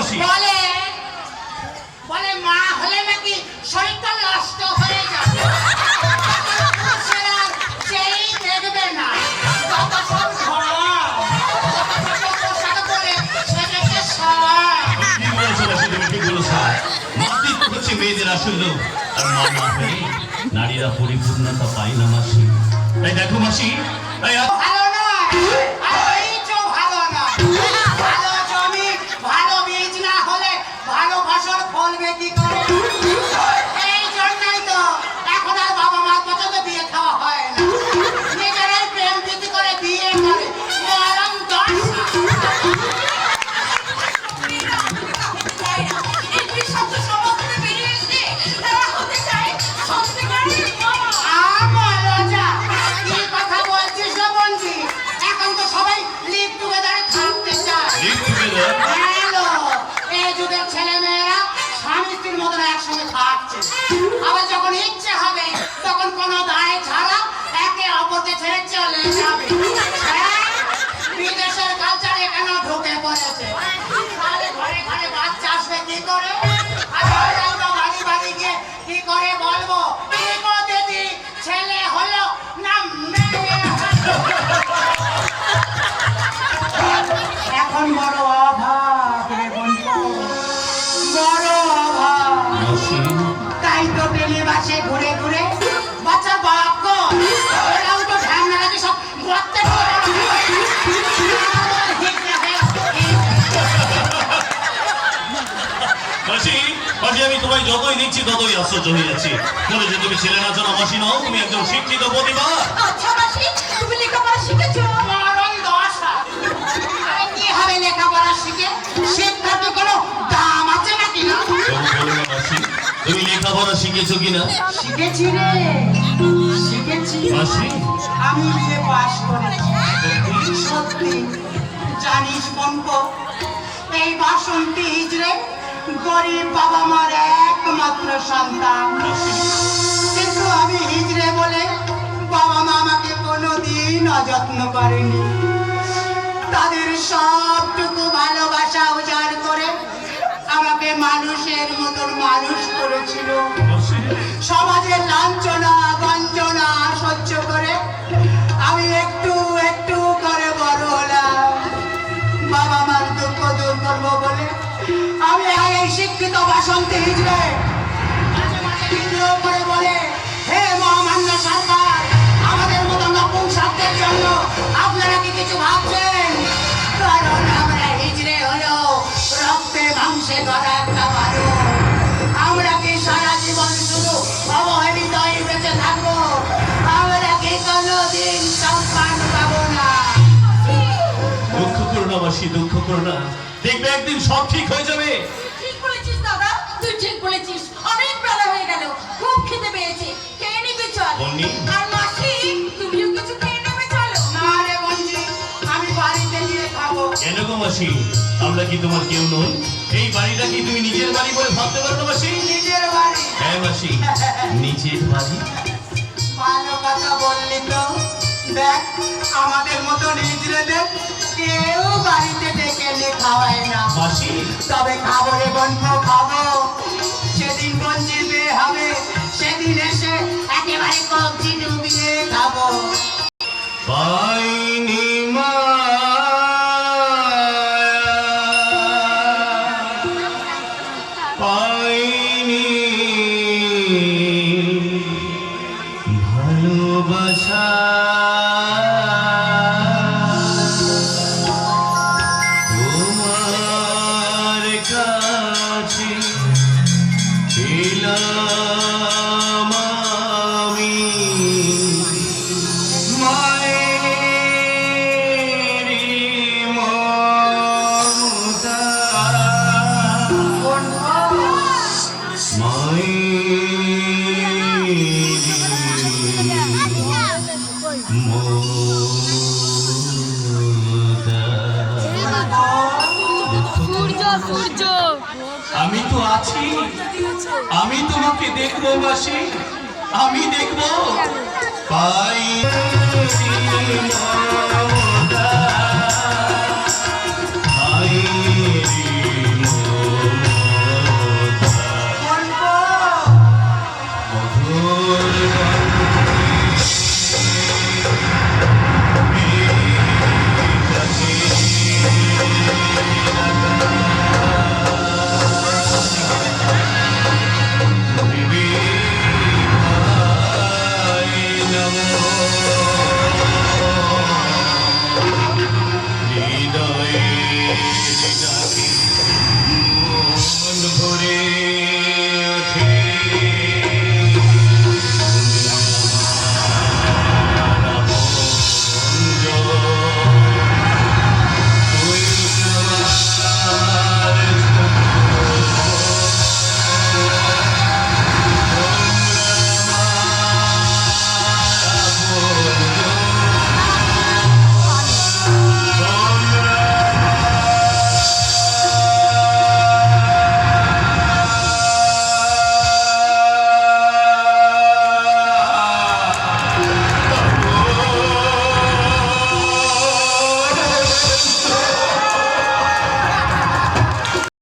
মাসি? বলে বলে মা হলে নাকি শরীরটা নষ্ট হয়ে যাবে, সেই দেখবে না যত সব মেয়েদের আসল আর মা না হলে নারীরা পরিপূর্ণতা পায় না মাসি। তাই দেখো মাসি, ভালো নয়, ভালো নয়, ভালো জমি ভালো বীজ না হলে ভালো ফসল ফলবে কি করে? এই জন্যই তো এখন আর বাবা মার পছন্দ বিয়ে খাওয়া হয় না, নিজেরাই প্রেম প্রীতি করে বিয়ে করে মরণ দশা। আবার যখন ইচ্ছে হবে তখন কোনো দায় ছাড়া একে অপরকে ছেড়ে চলে যাবে। বিদেশের কালচার এখানে ঢুকে পড়েছে, তাহলে ঘরে ঘরে বাচ্চা আসবে কি করে? আর আমরা বাড়ি বাড়ি গিয়ে কি করে বলবো কি গো দিদি ছেলে হলো না মেয়ে হলো? এখন বড় অভাব রে বন্ধু, বড় অভাব। তাই তো টেলিবাসে ঘুরে ঘুরে বাচ্চার বাপ গো ওরাও তো ধ্যান না রাখে সব করতে মাসি। মাসি আমি তোমায় যতই নিচ্ছি ততই আশ্চর্য হয়ে যাচ্ছি। মনে যে তুমি ছেলে নাচো না মাসি নও, তুমি একদম শিক্ষিত প্রতিভা। আচ্ছা মাসি, তুমি লেখাপড়া শিখেছো? মরণ দশা। আরে কি হবে লেখাপড়া শিখে? শিক্ষার তো কোনো দাম আছে নাকি? না মাসি, তুমি লেখাপড়া শিখেছো কিনা? শিখেছি রে, শিখেছি মাসি। আমি যে পাস করেছি সত্যি জানিস বন্ধু, এই বাসন্তী হিজড়ে গরিব বাবা মার একমাত্র সন্তান, কিন্তু আমি হিজড়ে বলে বাবা মা আমাকে কোনোদিন অযত্ন করেনি। তাদের সবটুকু ভালোবাসা উজাড় করে আমাকে মানুষের মতন মানুষ করেছিল। সমাজের লাঞ্ছনা গঞ্জনা সহ্য করে আমি একটু একটু করে বড় হলাম। বাবা মার দুঃখ দূর করবো বলে আমি এই শিক্ষিত বাসন্তী হিজড়ে মাঝে মাঝে বিদ্রোহ করে বলে, হে মহামান্য সরকার, আমাদের মতো নপুংসকদের জন্য আপনারা কি কিছু ভাবছেন? কারণ আমরা হিজড়ে হলো রক্তে মাংসে গড়া একটা মানুষ। আমরা কি সারা জীবন শুধু অবহেলিতই বেঁচে থাকবো? আমরা কি কোনোদিন সম্মান পাবো না? দুঃখ করো না মাসি, দুঃখ করো না, দেখবে একদিন সব ঠিক হয়ে যাবে। ঠিক বলেছিস দাদা, তুই ঠিক বলেছিস। অনেক বেলা হয়ে গেল, খুব খেতে পেয়েছে, খেয়ে নিবে চল। বন্নি। আর মাসি, তুমিও কিছু খেয়ে নেবে চলো। না রে বঞ্জি, আমি বাড়িতে গিয়ে খাবো। কেন গো মাসি, আমরা কি তোমার কেউ নই? এই বাড়িটা কি তুমি নিজের বাড়ি বলে ভাবতে পারো না মাসি? নিজের বাড়ি? হ্যাঁ মাসি, নিজের বাড়ি। ভালো কথা বললি তো। দেখ, আমাদের মতো নিজেদের কেউ বাড়িতে ডেকে এনে খাওয়ায় না মাসি। তবে খাবো রে বন্ধু, খাবো। সেদিন বঞ্জির বিয়ে হবে, সেদিন এসে একেবারে কবজি ডুবিয়ে খাবো। পাইনি পাইনি ভালোবাসা, তোমার কাছে ছিলাম আমি মায়েরি মমতা, আমি তো আছি, আমি তোমাকে দেখবো মাসি, আমি দেখবো। পাই